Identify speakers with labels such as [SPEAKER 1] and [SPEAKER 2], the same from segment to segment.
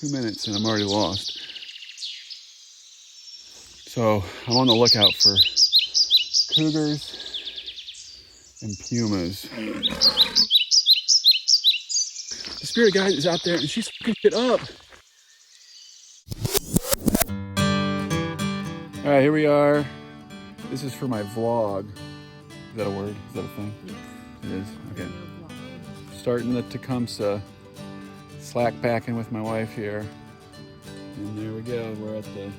[SPEAKER 1] 2 minutes and I'm already lost. So I'm on the lookout for cougars and pumas. The spirit guide is out there and she's fucking shit up. All right, here we are. This is for my vlog. Is that a word? Is that a thing? It is, okay. Starting the Tecumseh, slack packing with my wife here. And there we go, we're at the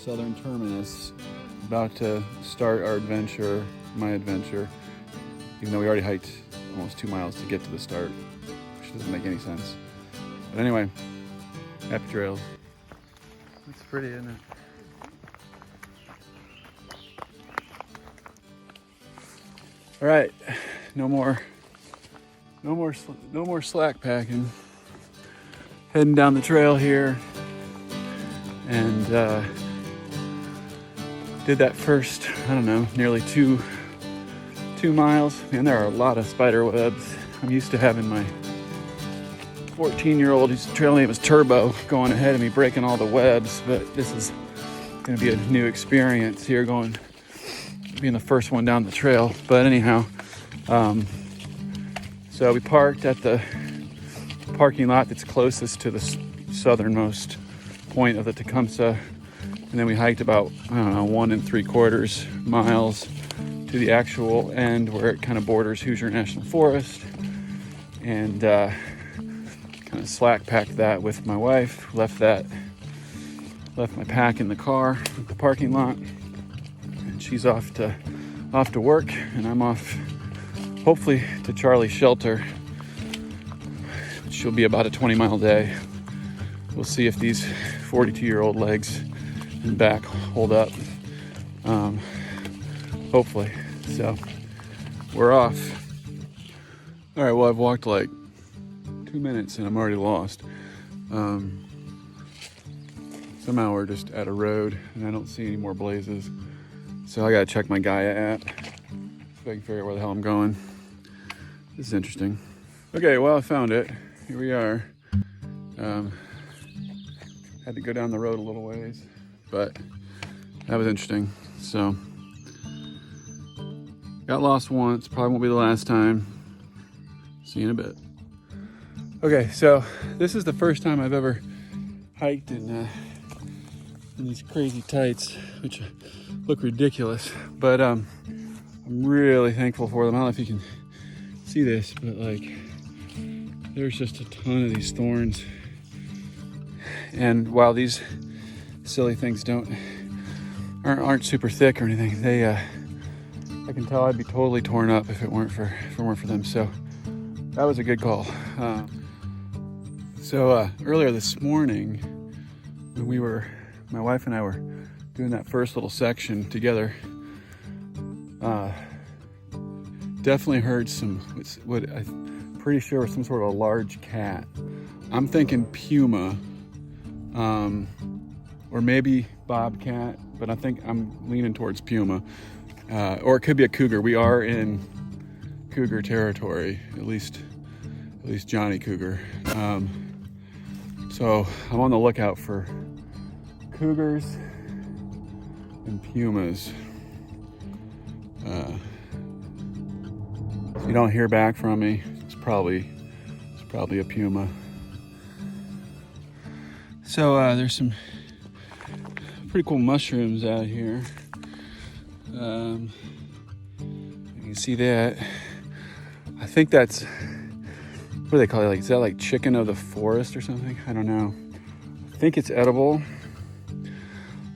[SPEAKER 1] southern terminus. About to start our adventure, my adventure. Even though we already hiked almost 2 miles to get to the start, which doesn't make any sense. But anyway, happy trails. It's pretty, isn't it? All right, no more slack packing. Heading down the trail here, and did that first, I don't know, nearly two miles. Man, there are a lot of spider webs. I'm used to having my 14-year-old, whose trail name is Turbo, going ahead of me, breaking all the webs. But this is going to be a new experience here, being the first one down the trail. But anyhow, so we parked at the parking lot that's closest to the southernmost point of the Tecumseh, and then we hiked about, I don't know, 1 3/4 miles to the actual end where it kind of borders Hoosier National Forest, and kind of slack packed that with my wife. Left my pack in the car at the parking lot, and she's off to work, and I'm off hopefully to Charlie's shelter, which will be about a 20-mile day. We'll see if these 42-year-old legs and back hold up. Hopefully. So we're off. All right, well, I've walked like 2 minutes and I'm already lost. Somehow we're just at a road and I don't see any more blazes. So I gotta check my Gaia app so I can figure out where the hell I'm going. This is interesting. Okay, well, I found it. Here we are. Had to go down the road a little ways, but that was interesting. So, got lost once, probably won't be the last time. See you in a bit. Okay, so this is the first time I've ever hiked in these crazy tights, which look ridiculous, but I'm really thankful for them. I don't know if you can see this, but like, there's just a ton of these thorns. And while these silly things aren't super thick or anything, I can tell I'd be totally torn up if it weren't for them. So that was a good call. So earlier this morning, when my wife and I were doing that first little section together, definitely heard what I'm pretty sure was some sort of a large cat. I'm thinking puma, or maybe bobcat, but I think I'm leaning towards puma, or it could be a cougar. We are in cougar territory, at least Johnny Cougar. So I'm on the lookout for cougars and pumas. If you don't hear back from me, it's probably a puma. So there's some pretty cool mushrooms out here. You can see that. I think that's, what do they call it? Like, is that like chicken of the forest or something? I don't know. I think it's edible.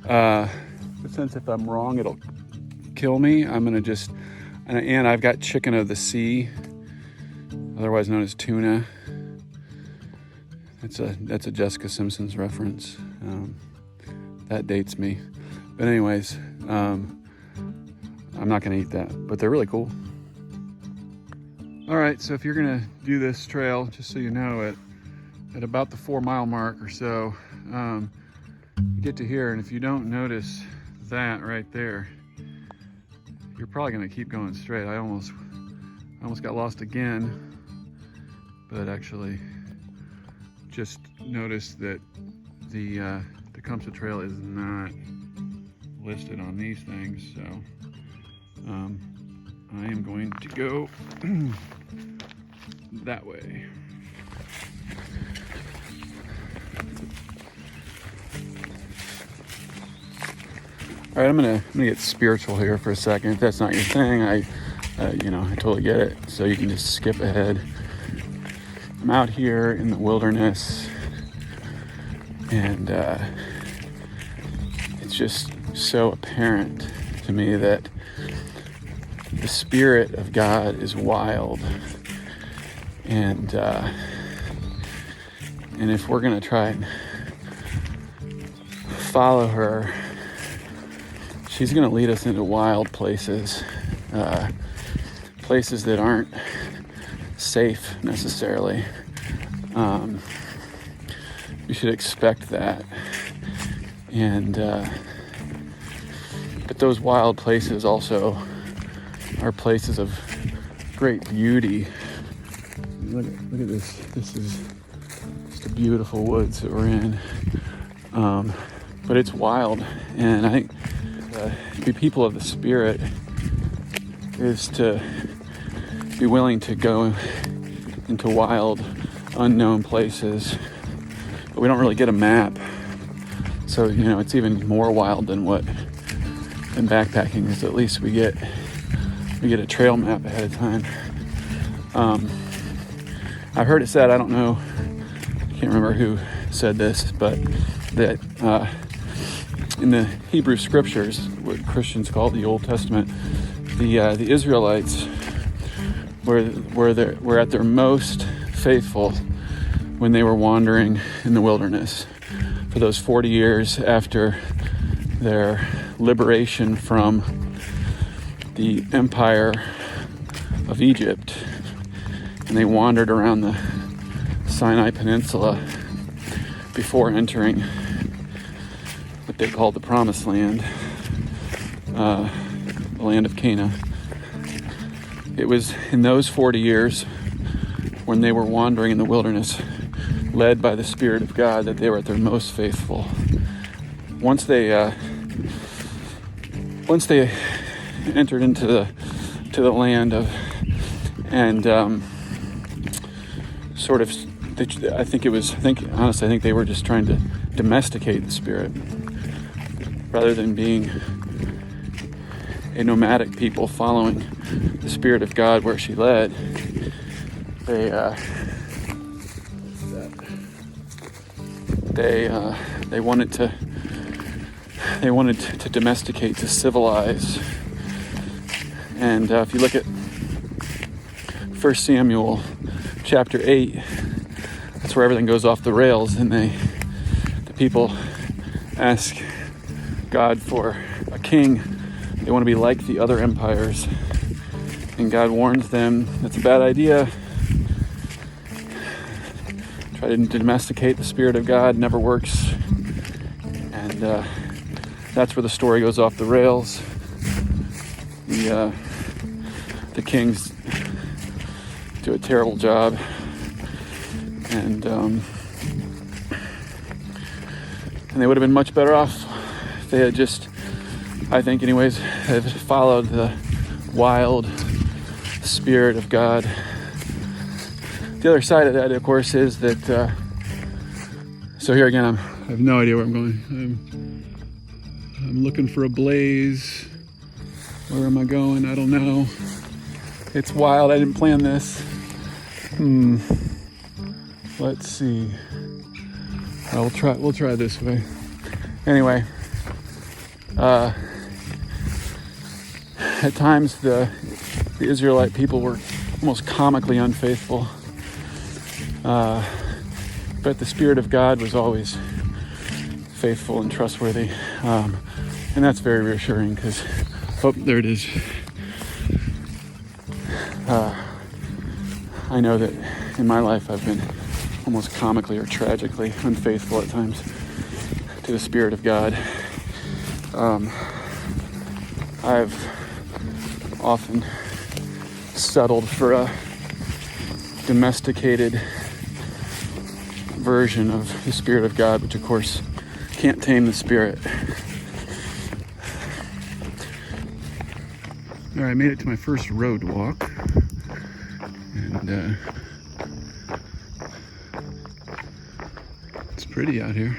[SPEAKER 1] But since if I'm wrong, it'll kill me, I'm gonna just, and I've got chicken of the sea, otherwise known as tuna. That's a Jessica Simpson's reference. That dates me. But anyways, I'm not gonna eat that, but they're really cool. All right, so if you're gonna do this trail, just so you know, at about the 4 mile mark or so, you get to here, and if you don't notice that right there, you're probably gonna keep going straight. I almost got lost again, but actually just noticed that the Tecumseh Trail is not listed on these things, so I am going to go that way. All right, I'm gonna get spiritual here for a second. If that's not your thing, I totally get it. So you can just skip ahead. I'm out here in the wilderness, and it's just so apparent to me that the Spirit of God is wild, and if we're gonna try and follow her, she's gonna lead us into wild places, places that aren't safe necessarily. You should expect that, and but those wild places also are places of great beauty. Look at this. This is just a beautiful woods that we're in, but it's wild, and I think to be people of the Spirit is to be willing to go into wild, unknown places, but we don't really get a map. So, it's even more wild than backpacking is. At least we get a trail map ahead of time. I've heard it said, I don't know, I can't remember who said this, but that in the Hebrew scriptures, what Christians call the Old Testament, the Israelites were at their most faithful when they were wandering in the wilderness for those 40 years after their liberation from the empire of Egypt, and they wandered around the Sinai Peninsula before entering what they called the Promised Land, the land of Canaan. It was in those 40 years when they were wandering in the wilderness, led by the Spirit of God, that they were at their most faithful. Once they entered into the land of, and I think they were just trying to domesticate the Spirit rather than being a nomadic people following the Spirit of God where she led. They wanted to domesticate, to civilize. And if you look at 1 Samuel chapter 8, that's where everything goes off the rails, and the people ask God for a king. They want to be like the other empires, and God warns them that's a bad idea. Try to domesticate the Spirit of God, never works. And that's where the story goes off the rails. The kings do a terrible job, and they would have been much better off if they had just, I think anyways, have followed the wild Spirit of God. The other side of that, of course, is that so here again, I have no idea where I'm going. I'm looking for a blaze. Where am I going? I don't know. It's wild. I didn't plan this. Let's see. We'll try this way. Anyway, at times the Israelite people were almost comically unfaithful, but the Spirit of God was always faithful and trustworthy, and that's very reassuring because, there it is. I know that in my life I've been almost comically or tragically unfaithful at times to the Spirit of God. I've often settled for a domesticated version of the Spirit of God, which of course can't tame the Spirit. All right, I made it to my first road walk, and it's pretty out here.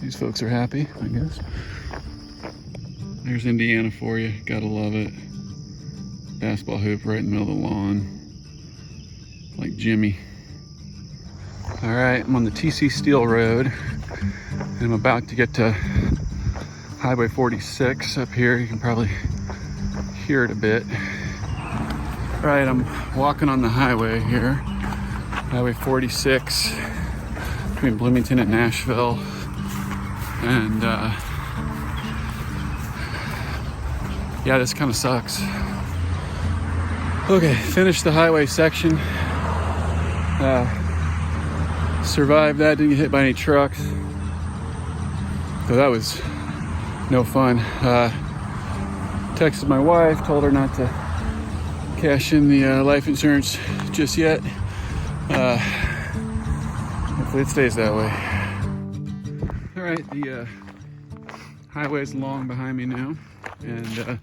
[SPEAKER 1] These folks are happy, I guess. There's Indiana for you, gotta love it. Basketball hoop right in the middle of the lawn, like Jimmy. All right, I'm on the TC Steel Road, and I'm about to get to Highway 46 up here. You can probably hear it a bit. All right, I'm walking on the highway here, Highway 46, between Bloomington and Nashville, and yeah, this kind of sucks. Okay, finished the highway section. Survived that, didn't get hit by any trucks. So that was no fun. Texted my wife, told her not to cash in the life insurance just yet. Hopefully it stays that way. All right, the highway is long behind me now, and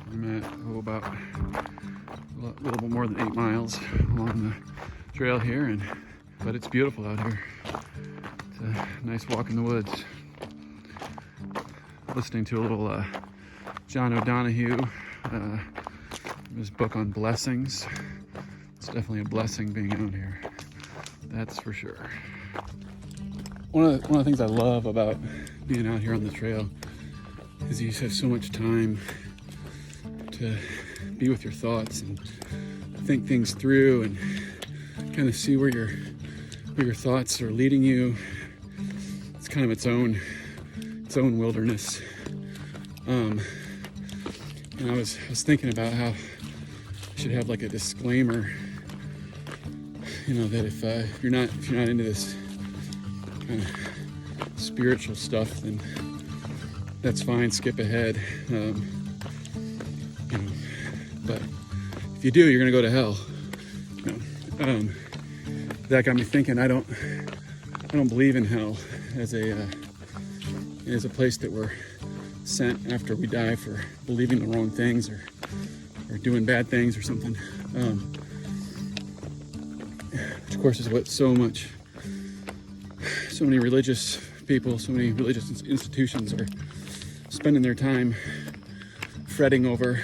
[SPEAKER 1] I'm at about a little bit more than 8 miles along the trail here, but it's beautiful out here. It's a nice walk in the woods. Listening to a little John O'Donohue, his book on blessings. It's definitely a blessing being out here, that's for sure. One of the things I love about being out here on the trail is you have so much time to be with your thoughts and think things through and kind of see where your thoughts are leading you. It's kind of its own wilderness. And I was thinking about how I should have like a disclaimer, that if you're not into this kind of spiritual stuff, then that's fine, skip ahead. But if you do, you're gonna go to hell. That got me thinking. I don't believe in hell as a place that we're sent after we die for believing the wrong things or doing bad things or something. Which of course is what so many religious people, so many religious institutions are spending their time fretting over.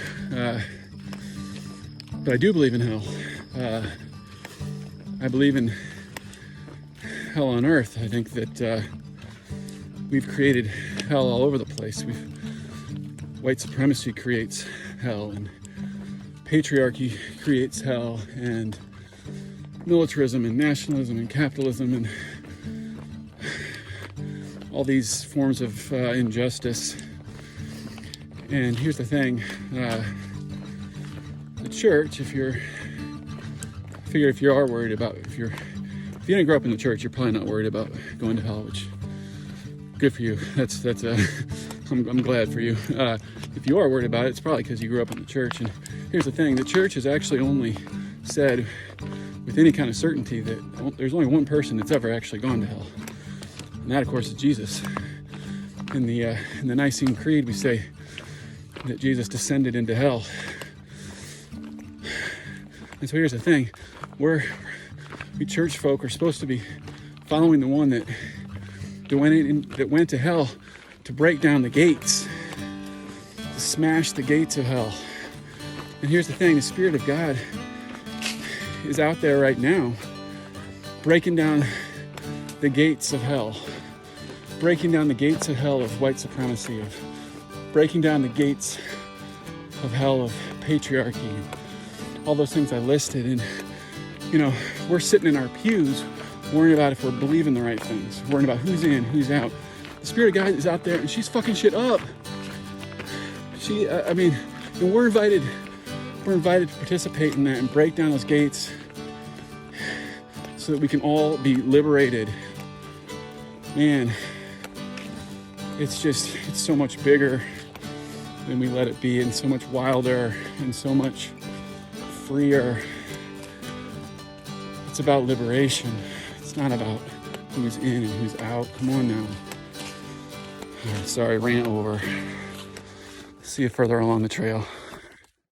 [SPEAKER 1] But I do believe in hell. I believe in hell on earth. I think that we've created hell all over the place. White supremacy creates hell, and patriarchy creates hell, and militarism and nationalism and capitalism and all these forms of injustice. And here's the thing, the church, if you are worried about, if you didn't grow up in the church, you're probably not worried about going to hell, which good for you. I'm glad for you. If you are worried about it, it's probably because you grew up in the church. And here's the thing, the church has actually only said with any kind of certainty that there's only one person that's ever actually gone to hell. And that, of course, is Jesus. In the Nicene Creed, we say that Jesus descended into hell. And so here's the thing, we church folk are supposed to be following the one that went to hell to break down the gates, to smash the gates of hell. And here's the thing, the Spirit of God is out there right now, breaking down the gates of hell, breaking down the gates of hell of white supremacy, of breaking down the gates of hell of patriarchy, all those things I listed. And we're sitting in our pews worrying about if we're believing the right things, worrying about who's in, who's out. The Spirit of God is out there and she's fucking shit up. And we're invited to participate in that and break down those gates so that we can all be liberated. Man, it's so much bigger than we let it be, and so much wilder and so much freer. It's about liberation. It's not about who's in and who's out. Come on now. All right, sorry, rant over. See you further along the trail.